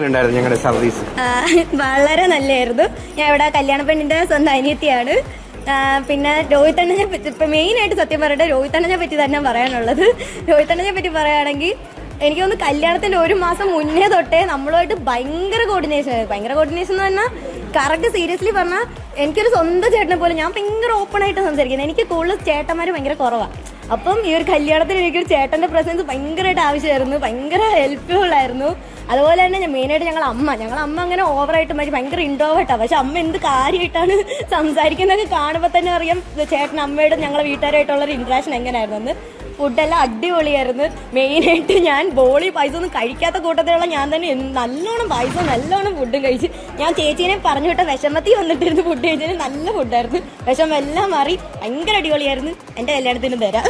ഞങ്ങളുടെ സർവീസ് വളരെ നല്ലതായിരുന്നു. ഞാൻ ഇവിടെ കല്യാണ പെണ്ണിന്റെ സ്വന്തം അനിയത്തിയാണ്. പിന്നെ രോഹിത്തണ്ണനെ പറ്റി ഇപ്പം മെയിനായിട്ട് സത്യം പറയട്ടെ രോഹിത്തണ്ണനെ പറ്റി തന്നെ പറയാനുള്ളത്. രോഹിത്തണ്ണനെ പറ്റി പറയുകയാണെങ്കിൽ എനിക്ക് തോന്നുന്നു കല്യാണത്തിൻ്റെ 1 മാസം മുന്നേ തൊട്ടേ നമ്മളുമായിട്ട് ഭയങ്കര കോർഡിനേഷൻ എന്ന് പറഞ്ഞാൽ കറക്റ്റ് സീരിയസ്ലി പറഞ്ഞാൽ എനിക്കൊരു സ്വന്തം ചേട്ടനെ പോലെ ഞാൻ ഭയങ്കര ഓപ്പൺ ആയിട്ട് സംസാരിക്കുന്നത്. എനിക്ക് കൂടുതൽ ചേട്ടന്മാർ ഭയങ്കര കുറവാണ്. അപ്പം ഈ ഒരു കല്യാണത്തിന് എനിക്കൊരു ചേട്ടൻ്റെ പ്രസൻസ് ഭയങ്കരമായിട്ട് ആവശ്യമായിരുന്നു. ഭയങ്കര ഹെൽപ്ഫുൾ ആയിരുന്നു. അതുപോലെ തന്നെ മെയിനായിട്ട് ഞങ്ങളെ അമ്മ അങ്ങനെ ഓവറായിട്ട് ഭയങ്കര ഇൻട്രോവേർട്ടാണ്. പക്ഷെ അമ്മ എന്ത് കാര്യമായിട്ടാണ് സംസാരിക്കുന്നതൊക്കെ കാണുമ്പോൾ തന്നെ അറിയാം ചേട്ടൻ അമ്മയുടെ ഞങ്ങളെ വീട്ടുകാരായിട്ടുള്ളൊരു ഇൻട്രാക്ഷൻ എങ്ങനെയായിരുന്നു എന്ന്. ഫുഡെല്ലാം അടിപൊളിയായിരുന്നു. മെയിനായിട്ട് ഞാൻ ബോളി പായസം ഒന്നും കഴിക്കാത്ത കൂട്ടത്തിലുള്ള ഞാൻ തന്നെ നല്ലോണം ഫുഡും കഴിച്ച് ഞാൻ ചേച്ചീനെ പറഞ്ഞു വിട്ട വിഷമത്തി വന്നിട്ടിരുന്ന് ഫുഡ് കഴിച്ചതിന് നല്ല ഫുഡായിരുന്നു. വിഷമെല്ലാം മാറി ഭയങ്കര അടിപൊളിയായിരുന്നു. എൻ്റെ കല്യാണത്തിനും തരാം.